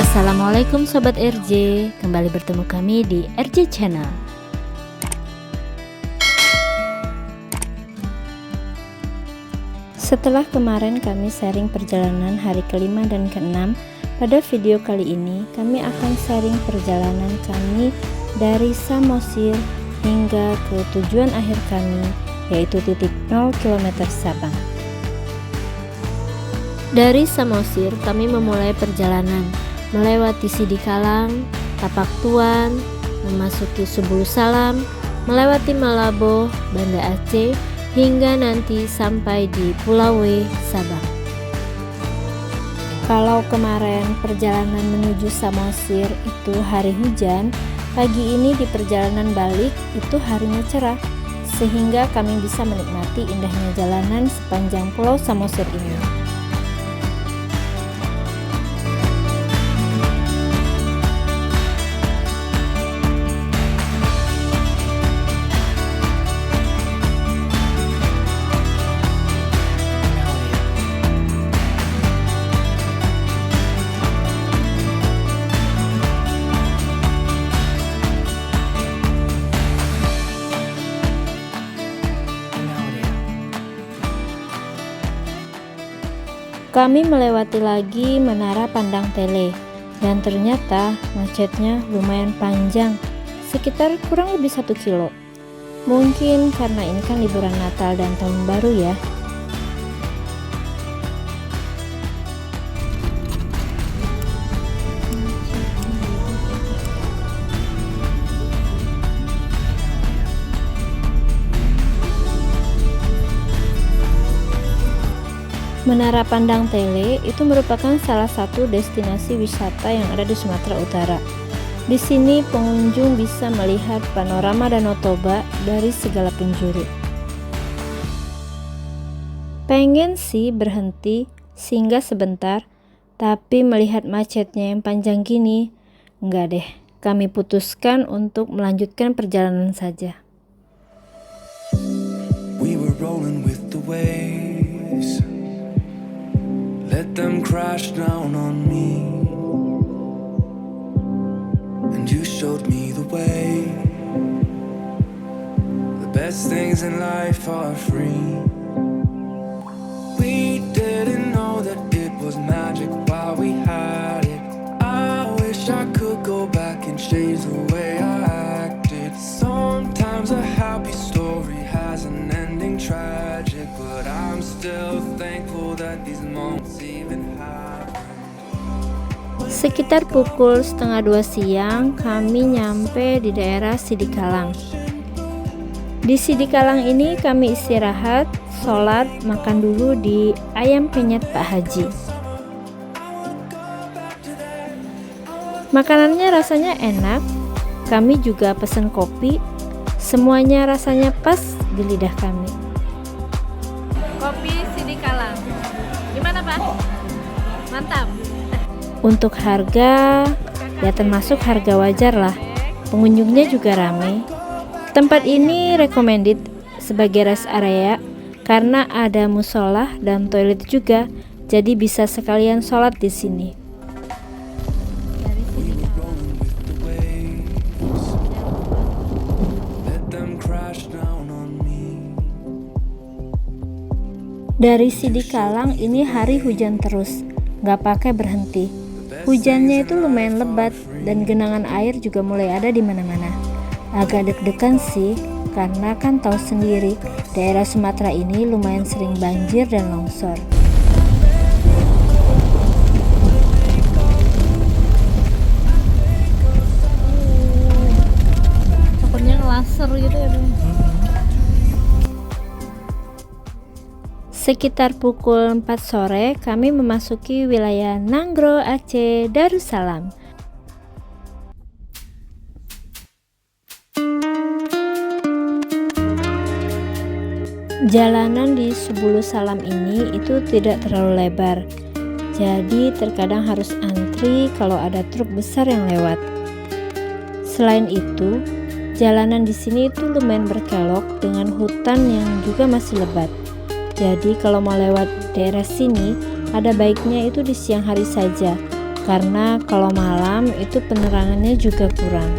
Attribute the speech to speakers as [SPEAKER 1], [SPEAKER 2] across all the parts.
[SPEAKER 1] Assalamualaikum Sobat RJ, kembali bertemu kami di RJ Channel. Setelah kemarin kami sharing perjalanan hari kelima dan keenam, pada video kali ini kami akan sharing perjalanan kami dari Samosir hingga ke tujuan akhir kami, yaitu titik 0 km Sabang. Dari Samosir kami memulai perjalanan melewati Sidikalang, Tapak Tuan, memasuki Subulu Salam, melewati Malabo, Banda Aceh, hingga nanti sampai di Pulau W, Sabang. Kalau kemarin perjalanan menuju Samosir itu hari hujan, pagi ini di perjalanan balik itu harinya cerah, sehingga kami bisa menikmati indahnya jalanan sepanjang Pulau Samosir ini. Kami melewati lagi Menara Pandang Tele, dan ternyata macetnya lumayan panjang, sekitar kurang lebih 1 kilo. Mungkin karena ini kan liburan Natal dan Tahun Baru ya. Menara Pandang Tele itu merupakan salah satu destinasi wisata yang ada di Sumatera Utara. Di sini pengunjung bisa melihat panorama Danau Toba dari segala penjuru. Pengen sih berhenti singgah sebentar, tapi melihat macetnya yang panjang gini, enggak deh, kami putuskan untuk melanjutkan perjalanan saja.
[SPEAKER 2] We were rolling with the waves. Let them crash down on me, and you showed me the way. The best things in life are free. We didn't know that it was magic while we had it. I wish I could go back and change the way I acted. Sometimes a happy story has an ending tragic, but I'm still thankful that these moments even happen.
[SPEAKER 1] Sekitar pukul 1:30 siang kami nyampe di daerah Sidikalang. Di Sidikalang ini kami istirahat, sholat, makan dulu di Ayam Penyet Pak Haji. Makanannya rasanya enak, kami juga pesen kopi, semuanya rasanya pas di lidah kami. Kopi Sidikalang, gimana Pak? Mantap. Untuk harga, ya termasuk harga wajar lah, pengunjungnya juga ramai. Tempat ini recommended sebagai rest area karena ada musola dan toilet juga, jadi bisa sekalian sholat di sini. Dari Sidikalang ini hari hujan terus, nggak pakai berhenti. Hujannya itu lumayan lebat dan genangan air juga mulai ada di mana-mana. Agak deg-degan sih, karena kan tahu sendiri daerah Sumatera ini lumayan sering banjir dan longsor. Takutnya ngelaser gitu ya Bang. Sekitar pukul 4 sore kami memasuki wilayah Nanggro Aceh Darussalam. Jalanan di Subulu Salam ini itu tidak terlalu lebar, jadi terkadang harus antri kalau ada truk besar yang lewat. Selain itu, jalanan di sini itu lumayan berkelok dengan hutan yang juga masih lebat. Jadi kalau mau lewat daerah sini ada baiknya itu di siang hari saja, karena kalau malam itu penerangannya juga kurang.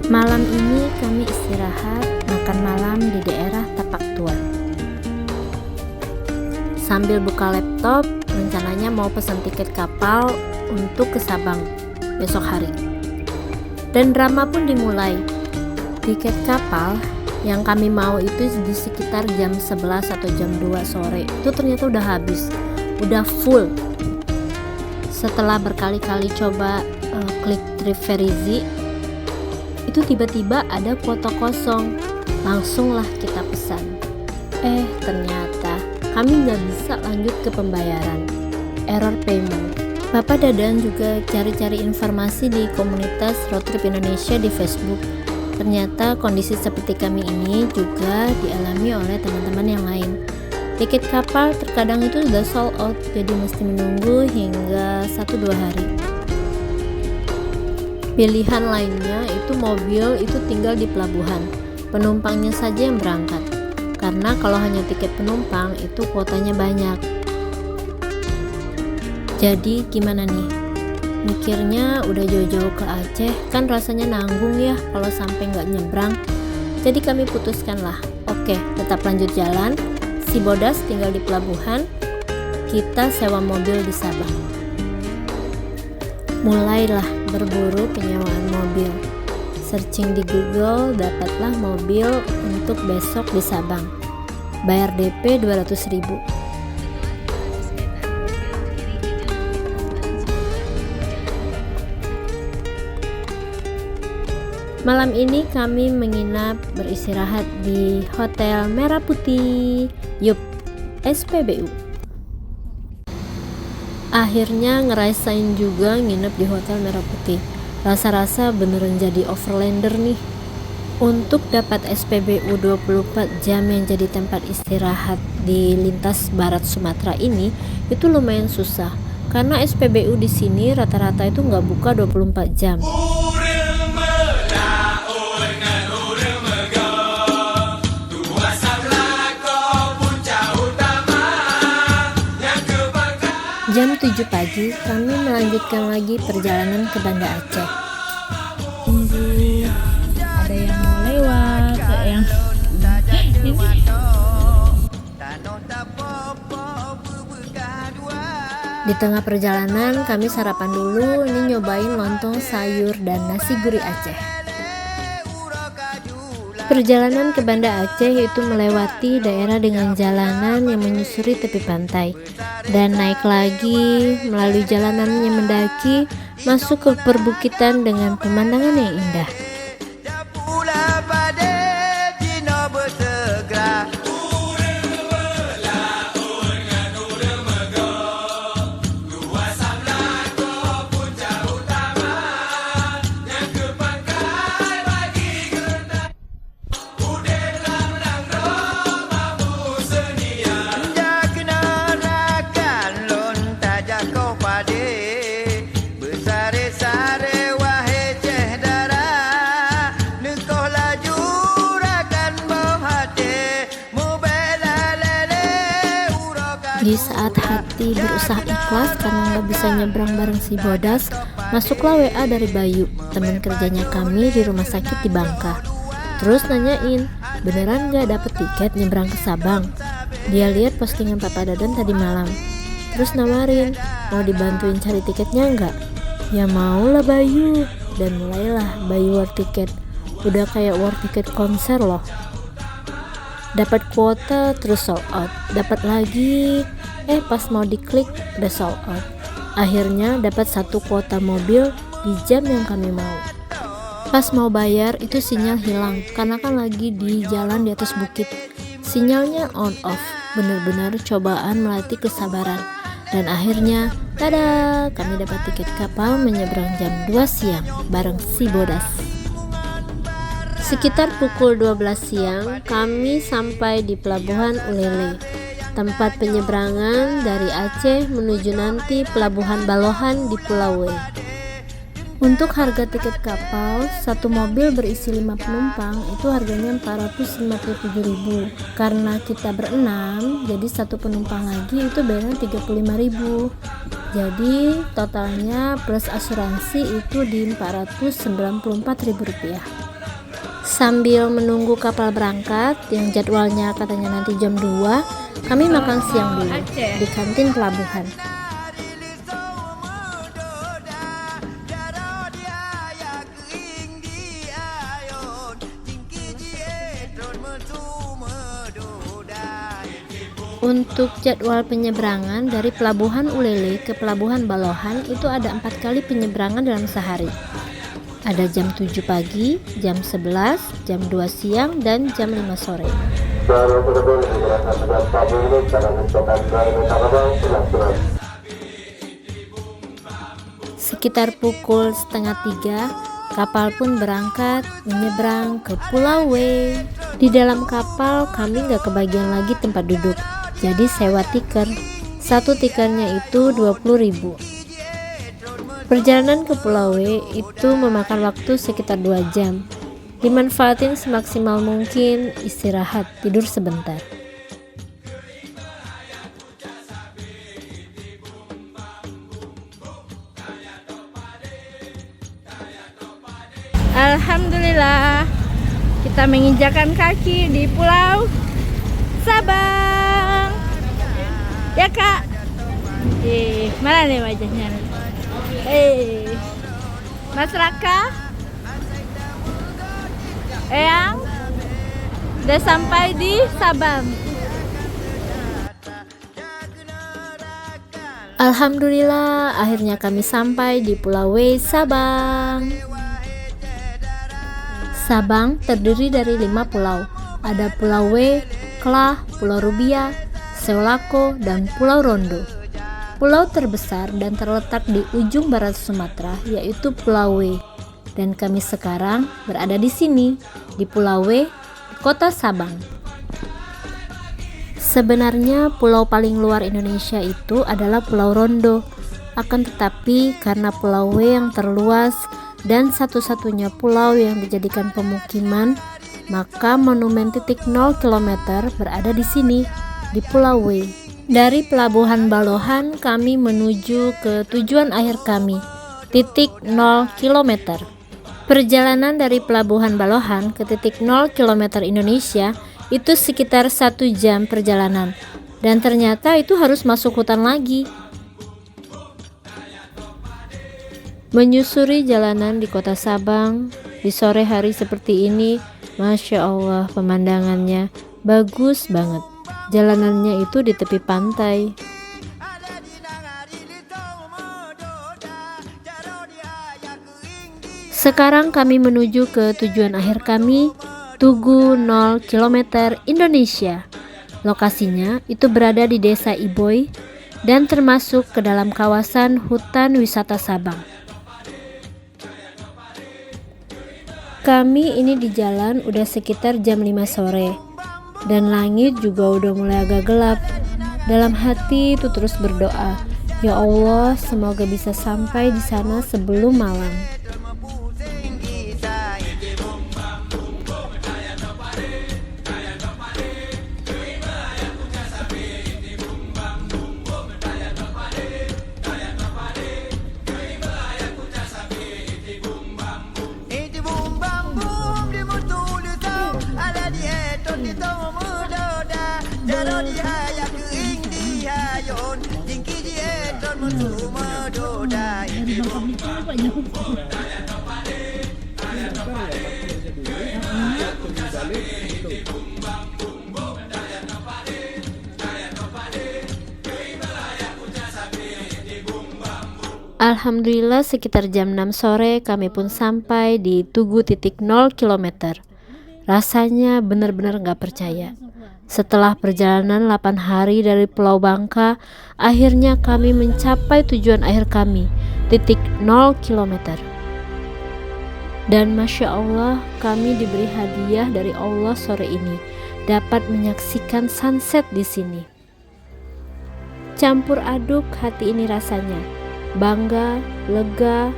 [SPEAKER 1] Malam ini kami istirahat makan malam di daerah Tapak Tuan. Sambil buka laptop, rencananya mau pesan tiket kapal untuk ke Sabang besok hari. Dan drama pun dimulai. Tiket kapal yang kami mau itu di sekitar jam 11 atau jam 2 sore. Itu ternyata udah habis, udah full. Setelah berkali-kali coba klik trip Verizi, itu tiba-tiba ada kuota kosong. Langsunglah kita pesan. Ternyata kami nggak bisa lanjut ke pembayaran, error payment. Bapak Dadan juga cari-cari informasi di komunitas Road Trip Indonesia di Facebook. Ternyata kondisi seperti kami ini juga dialami oleh teman-teman yang lain. Tiket kapal terkadang itu sudah sold out, jadi mesti menunggu hingga 1-2 hari. Pilihan lainnya itu mobil itu tinggal di pelabuhan, penumpangnya saja yang berangkat. Karena kalau hanya tiket penumpang itu kuotanya banyak. Jadi gimana nih? Mikirnya udah jauh-jauh ke Aceh, kan rasanya nanggung ya kalau sampai nggak nyebrang. Jadi kami putuskanlah, oke, tetap lanjut jalan. Si bodas tinggal di pelabuhan, kita sewa mobil di Sabang. Mulailah berburu penyewaan mobil. Searching di Google, dapatlah mobil untuk besok di Sabang. Bayar DP 200.000. Malam ini kami menginap beristirahat di Hotel Merah Putih, Yup, SPBU. Akhirnya ngerasain juga nginep di Hotel Merah Putih. Rasa-rasa beneran jadi overlander nih. Untuk dapat SPBU 24 jam yang jadi tempat istirahat di lintas barat Sumatera ini itu lumayan susah. Karena SPBU di sini rata-rata itu nggak buka 24 jam. Jam 7 pagi kami melanjutkan lagi perjalanan ke Banda Aceh. Tunggu, ada yang mau lewat, ada yang ini. Di tengah perjalanan kami sarapan dulu, ini nyobain lontong sayur dan nasi gurih Aceh. Perjalanan ke Banda Aceh itu melewati daerah dengan jalanan yang menyusuri tepi pantai dan naik lagi melalui jalanan yang mendaki masuk ke perbukitan dengan pemandangan yang indah. Di saat hati berusaha ikhlas karena nggak bisa nyebrang bareng si bodas, masuklah WA dari Bayu, teman kerjanya kami di rumah sakit di Bangka. Terus nanyain, beneran nggak dapet tiket nyebrang ke Sabang? Dia lihat postingan Papa Dadan tadi malam. Terus nawarin, mau dibantuin cari tiketnya nggak? Ya mau lah Bayu. Dan mulailah Bayu war tiket. Udah kayak war tiket konser loh. Dapat kuota terus sold out, dapat lagi, pas mau diklik udah sold out. Akhirnya dapat satu kuota mobil di jam yang kami mau. Pas mau bayar itu sinyal hilang karena kan lagi di jalan di atas bukit. Sinyalnya on off, benar-benar cobaan melatih kesabaran. Dan akhirnya, tada, kami dapat tiket kapal menyeberang jam 2 siang bareng si Bodas. Sekitar pukul 12 siang, kami sampai di Pelabuhan Ulele, tempat penyeberangan dari Aceh menuju nanti Pelabuhan Balohan di Pulau W. Untuk harga tiket kapal, satu mobil berisi 5 penumpang itu harganya 457.000. Karena kita berenam, jadi satu penumpang lagi itu bayarnya 35.000. Jadi totalnya plus asuransi itu di 494.000 rupiah. Sambil menunggu kapal berangkat yang jadwalnya katanya nanti jam 2, kami makan siang dulu di kantin pelabuhan. Untuk jadwal penyeberangan dari Pelabuhan Ulele ke Pelabuhan Balohan itu ada 4 kali penyeberangan dalam sehari. Ada jam 7 pagi, jam 11, jam 2 siang, dan jam 5 sore. Sekitar pukul setengah 3, kapal pun berangkat menyeberang ke Pulau W. Di dalam kapal kami gak kebagian lagi tempat duduk, jadi sewa tiker. Satu tikernya itu 20.000. Perjalanan ke Pulau W itu memakan waktu sekitar 2 jam. Dimanfaatin semaksimal mungkin, istirahat, tidur sebentar. Alhamdulillah, kita menginjakan kaki di Pulau Sabang. Ya kak, mana nih wajahnya? Mas Raka, Eyang, udah sampai di Sabang. Alhamdulillah, akhirnya kami sampai di Pulau W, Sabang. Sabang terdiri dari 5 pulau. Ada Pulau W, Klah, Pulau Rubia, Seolako, dan Pulau Rondo. Pulau terbesar dan terletak di ujung barat Sumatera yaitu Pulau W. Dan kami sekarang berada di sini, di Pulau W, di kota Sabang. Sebenarnya pulau paling luar Indonesia itu adalah Pulau Rondo. Akan tetapi karena Pulau W yang terluas dan satu-satunya pulau yang dijadikan pemukiman, maka monumen titik 0 km berada di sini, di Pulau W. Dari Pelabuhan Balohan kami menuju ke tujuan akhir kami, titik 0 km. Perjalanan dari Pelabuhan Balohan ke titik 0 km Indonesia itu sekitar 1 jam perjalanan. Dan ternyata itu harus masuk hutan lagi. Menyusuri jalanan di kota Sabang di sore hari seperti ini, Masya Allah, pemandangannya bagus banget. Jalanannya itu di tepi pantai. Sekarang kami menuju ke tujuan akhir kami, Tugu 0 km Indonesia. Lokasinya itu berada di Desa Iboy dan termasuk ke dalam kawasan hutan wisata Sabang. Kami ini di jalan udah sekitar jam 5 sore dan langit juga udah mulai agak gelap. Dalam hati itu terus berdoa, ya Allah, semoga bisa sampai di sana sebelum malam. Alhamdulillah sekitar jam 6 sore kami pun sampai di Tugu titik 0 km. Rasanya benar-benar gak percaya. Setelah perjalanan 8 hari dari Pulau Bangka, akhirnya kami mencapai tujuan akhir kami, titik 0 km. Dan Masya Allah, kami diberi hadiah dari Allah sore ini, dapat menyaksikan sunset di sini. Campur aduk hati ini rasanya, bangga, lega,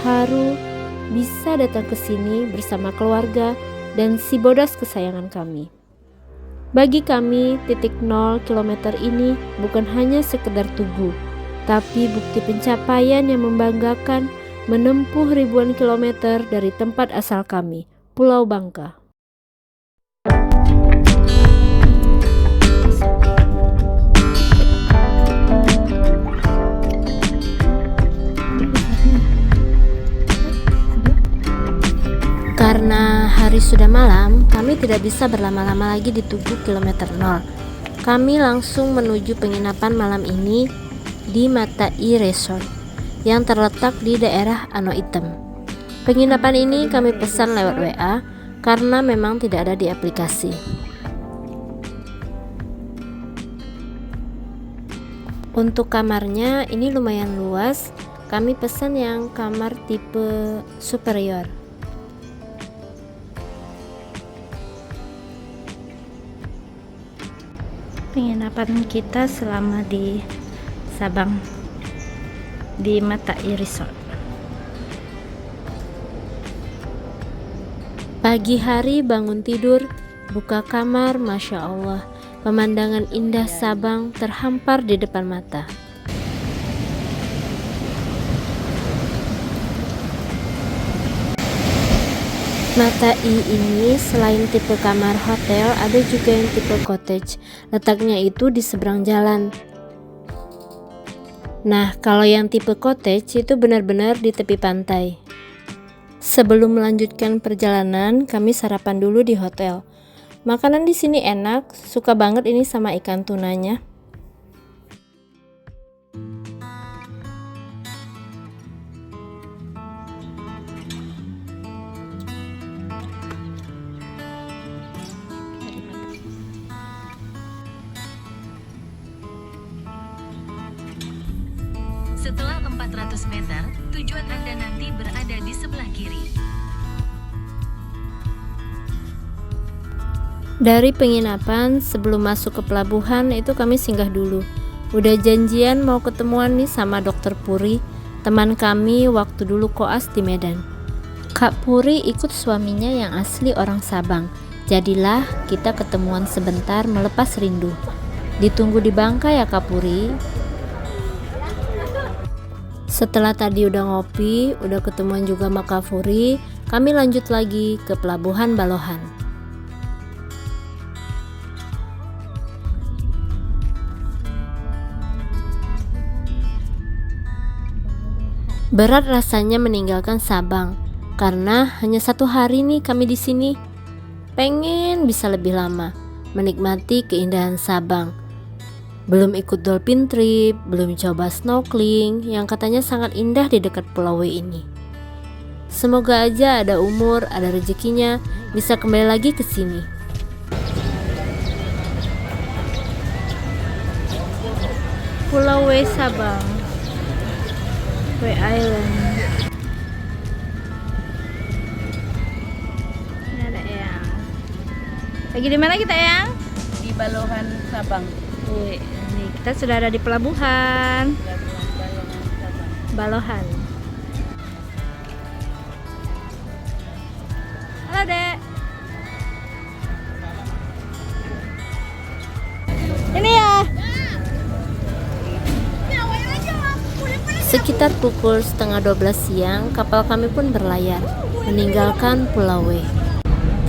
[SPEAKER 1] haru, bisa datang ke sini bersama keluarga dan si bodas kesayangan kami. Bagi kami, titik 0 km ini bukan hanya sekedar tugu, tapi bukti pencapaian yang membanggakan menempuh ribuan kilometer dari tempat asal kami, Pulau Bangka. Karena hari sudah malam, kami tidak bisa berlama-lama lagi di Tugu kilometer 0. Kami langsung menuju penginapan malam ini di Matai Resort yang terletak di daerah Ano Item. Penginapan ini kami pesan lewat WA karena memang tidak ada di aplikasi. Untuk kamarnya ini lumayan luas, kami pesan yang kamar tipe superior. Penginapan kita selama di Sabang di Matai Resort. Pagi hari bangun tidur, buka kamar, Masya Allah, pemandangan indah Sabang terhampar di depan mata. Matai ini selain tipe kamar hotel, ada juga yang tipe cottage. Letaknya itu di seberang jalan. Nah, kalau yang tipe cottage itu benar-benar di tepi pantai. Sebelum melanjutkan perjalanan, kami sarapan dulu di hotel. Makanan di sini enak, suka banget ini sama ikan tunanya.
[SPEAKER 3] Setelah 400 meter, tujuan Anda nanti berada di sebelah kiri.
[SPEAKER 1] Dari penginapan sebelum masuk ke pelabuhan itu kami singgah dulu. Udah janjian mau ketemuan nih sama Dokter Puri, teman kami waktu dulu koas di Medan. Kak Puri ikut suaminya yang asli orang Sabang. Jadilah kita ketemuan sebentar melepas rindu. Ditunggu di Bangka ya Kak Puri. Setelah tadi udah ngopi, udah ketemuan juga sama Kak Puri, kami lanjut lagi ke Pelabuhan Balohan. Berat rasanya meninggalkan Sabang, karena hanya 1 hari nih kami di sini. Pengen bisa lebih lama, menikmati keindahan Sabang. Belum ikut dolphin trip, belum coba snorkeling yang katanya sangat indah di dekat Pulau W ini. Semoga aja ada umur, ada rezekinya, bisa kembali lagi ke sini. Pulau W Sabang, W Island. Ini ada Eyang. Lagi di mana kita, Eyang?
[SPEAKER 4] Di Balohan Sabang.
[SPEAKER 1] Wih, ini kita sudah ada di pelabuhan Balohan. Halo Dek. Ini ya. Sekitar pukul setengah 12 siang, kapal kami pun berlayar meninggalkan Pulau W.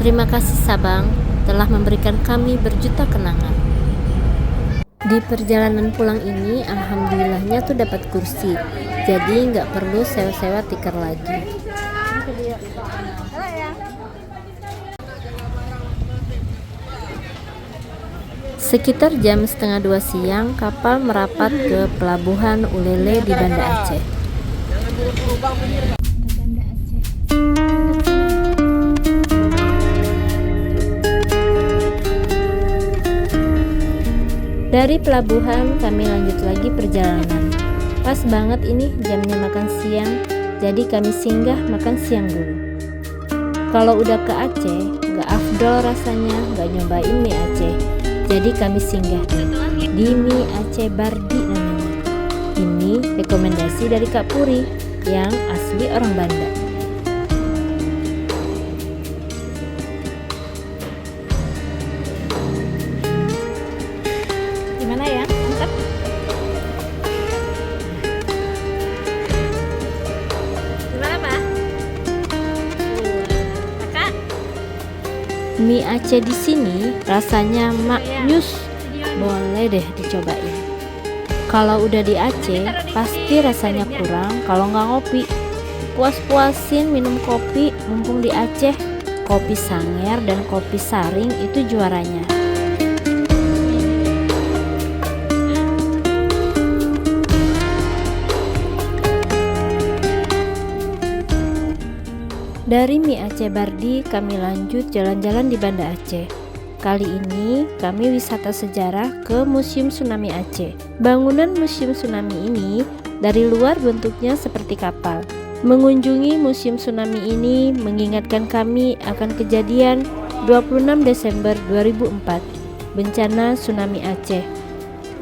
[SPEAKER 1] Terima kasih Sabang telah memberikan kami berjuta kenangan. Di perjalanan pulang ini, alhamdulillahnya tuh dapat kursi, jadi nggak perlu sewa-sewa tikar lagi. Sekitar jam setengah 2 siang, kapal merapat ke pelabuhan Ulele di Banda Aceh. Banda Aceh. Dari pelabuhan kami lanjut lagi perjalanan. Pas banget ini jamnya makan siang, jadi kami singgah makan siang dulu. Kalau udah ke Aceh, nggak afdol rasanya nggak nyobain mie Aceh. Jadi kami singgah di Mie Aceh Bardi namanya. Ini rekomendasi dari Kak Puri yang asli orang Banda. Gimana ya? Mantap? Gimana, Pak? Kakak? Mie Aceh di sini rasanya maknyus. Boleh deh dicobain. Kalau udah di Aceh, pasti rasanya kurang kalau nggak ngopi. Puas-puasin minum kopi, mumpung di Aceh, kopi Sanger dan kopi Saring itu juaranya. Dari Mie Aceh Bardi, kami lanjut jalan-jalan di Banda Aceh. Kali ini kami wisata sejarah ke Museum Tsunami Aceh. Bangunan Museum Tsunami ini dari luar bentuknya seperti kapal. Mengunjungi Museum Tsunami ini mengingatkan kami akan kejadian 26 Desember 2004, bencana tsunami Aceh.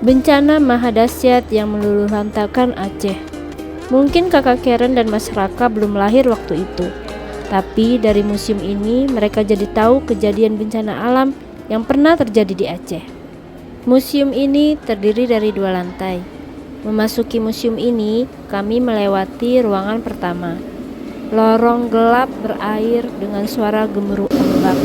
[SPEAKER 1] Bencana maha dahsyat yang meluluhlantakan Aceh. Mungkin kakak Karen dan Mas Raka belum lahir waktu itu. Tapi dari museum ini mereka jadi tahu kejadian bencana alam yang pernah terjadi di Aceh. Museum ini terdiri dari 2 lantai. Memasuki museum ini, kami melewati ruangan pertama. Lorong gelap berair dengan suara gemuruh ombak.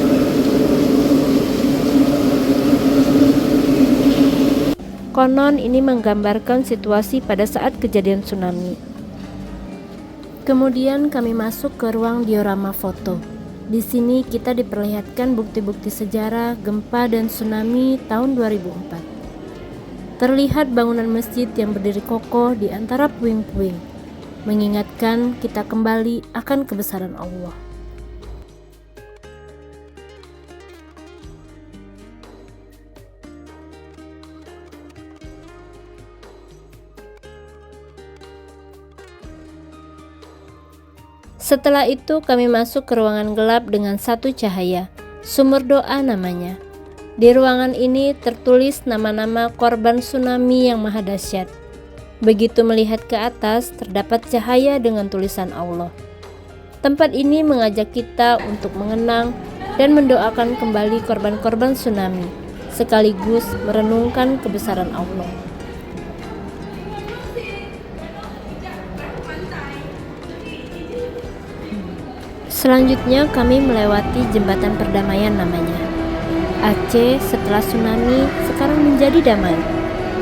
[SPEAKER 1] Konon ini menggambarkan situasi pada saat kejadian tsunami. Kemudian kami masuk ke ruang diorama foto. Di sini kita diperlihatkan bukti-bukti sejarah gempa dan tsunami tahun 2004. Terlihat bangunan masjid yang berdiri kokoh di antara puing-puing, mengingatkan kita kembali akan kebesaran Allah. Setelah itu kami masuk ke ruangan gelap dengan satu cahaya, sumur doa namanya. Di ruangan ini tertulis nama-nama korban tsunami yang maha dahsyat. Begitu melihat ke atas, terdapat cahaya dengan tulisan Allah. Tempat ini mengajak kita untuk mengenang dan mendoakan kembali korban-korban tsunami, sekaligus merenungkan kebesaran Allah. Selanjutnya kami melewati jembatan perdamaian namanya. Aceh setelah tsunami sekarang menjadi damai.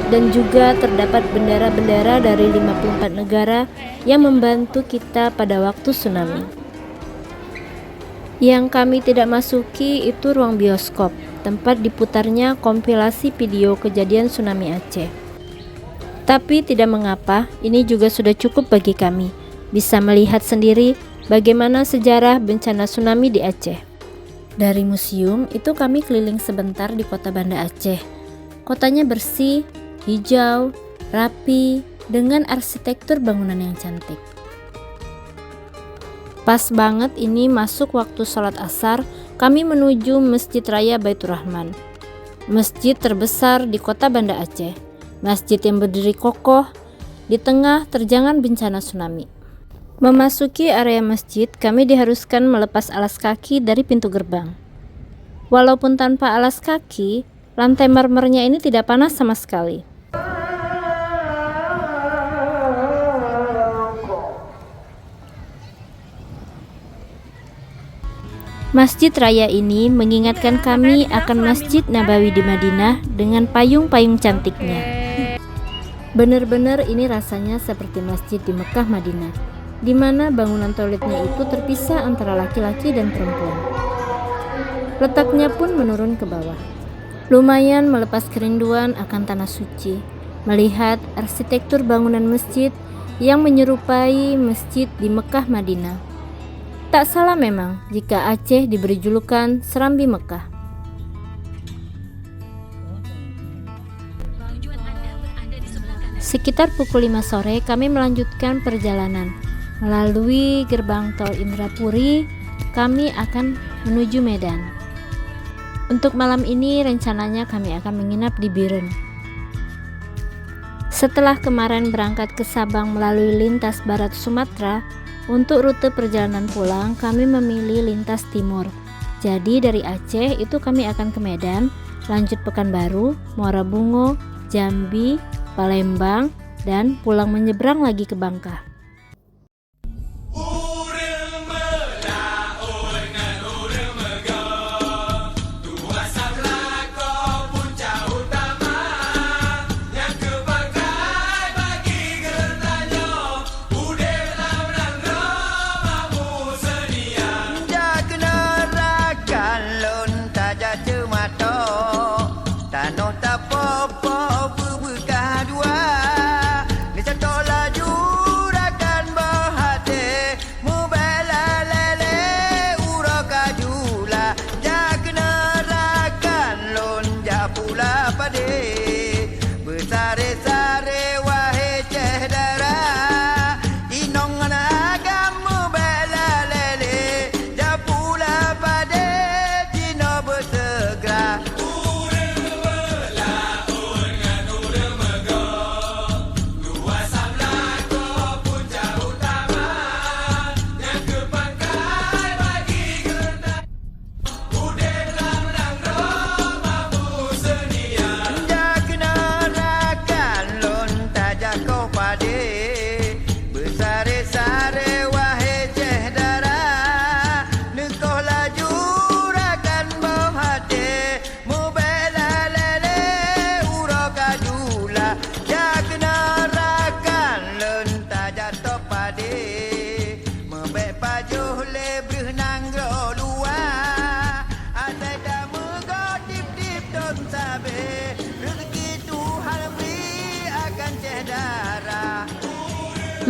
[SPEAKER 1] Dan juga terdapat bendera-bendera dari 54 negara yang membantu kita pada waktu tsunami. Yang kami tidak masuki itu ruang bioskop, tempat diputarnya kompilasi video kejadian tsunami Aceh. Tapi tidak mengapa, ini juga sudah cukup bagi kami. Bisa melihat sendiri bagaimana sejarah bencana tsunami di Aceh. Dari museum itu kami keliling sebentar di kota Banda Aceh. Kotanya bersih, hijau, rapi, dengan arsitektur bangunan yang cantik. Pas banget ini masuk waktu sholat asar, kami menuju Masjid Raya Baitur Rahman. Masjid terbesar di kota Banda Aceh. Masjid yang berdiri kokoh di tengah terjangan bencana tsunami. Memasuki area masjid, kami diharuskan melepas alas kaki dari pintu gerbang. Walaupun tanpa alas kaki, lantai marmernya ini tidak panas sama sekali. Masjid Raya ini mengingatkan kami akan Masjid Nabawi di Madinah dengan payung-payung cantiknya. Benar-benar ini rasanya seperti masjid di Mekah Madinah, di mana bangunan toiletnya itu terpisah antara laki-laki dan perempuan. Letaknya pun menurun ke bawah. Lumayan melepas kerinduan akan tanah suci, melihat arsitektur bangunan masjid yang menyerupai masjid di Mekah Madinah. Tak salah memang jika Aceh diberi julukan Serambi Mekah.
[SPEAKER 3] Tujuan Anda berada di sebelah kanan.
[SPEAKER 1] Sekitar pukul 5 sore kami melanjutkan perjalanan. Melalui gerbang tol Indrapuri, kami akan menuju Medan. Untuk malam ini rencananya kami akan menginap di Biren. Setelah kemarin berangkat ke Sabang melalui lintas barat Sumatera, untuk rute perjalanan pulang kami memilih lintas timur. Jadi dari Aceh itu kami akan ke Medan, lanjut Pekanbaru, Muara Bungo, Jambi, Palembang, dan pulang menyeberang lagi ke Bangka.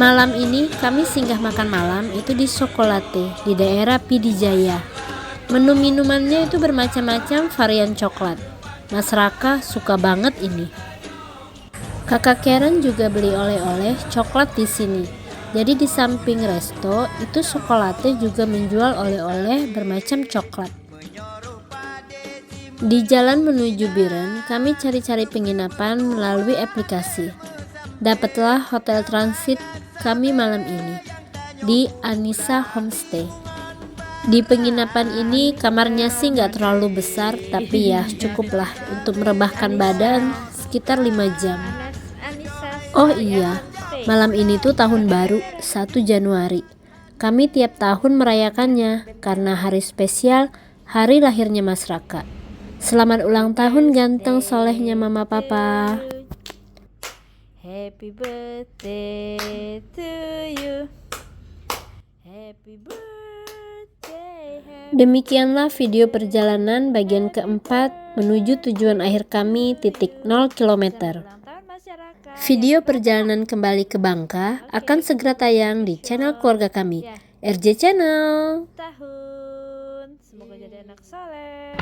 [SPEAKER 1] Malam ini kami singgah makan malam itu di Sokolate di daerah Pidijaya. Menu minumannya itu bermacam-macam varian coklat. Mas Raka suka banget ini. Kakak Karen juga beli oleh-oleh coklat di sini. Jadi di samping resto itu Sokolate juga menjual oleh-oleh bermacam coklat. Di jalan menuju Biren, kami cari-cari penginapan melalui aplikasi. Dapatlah hotel transit kami malam ini di Anissa Homestay. Di penginapan ini kamarnya sih nggak terlalu besar, tapi ya cukuplah untuk merebahkan badan sekitar 5 jam. Oh iya, malam ini tuh tahun baru 1 Januari. Kami tiap tahun merayakannya karena hari spesial hari lahirnya Mas Raka. Selamat ulang tahun ganteng solehnya mama papa. Happy birthday to you. Happy birthday. Demikianlah video perjalanan bagian keempat menuju tujuan akhir kami titik 0 km. Video perjalanan kembali ke Bangka akan segera tayang di channel keluarga kami, RJ Channel. Semoga jadi anak soleh.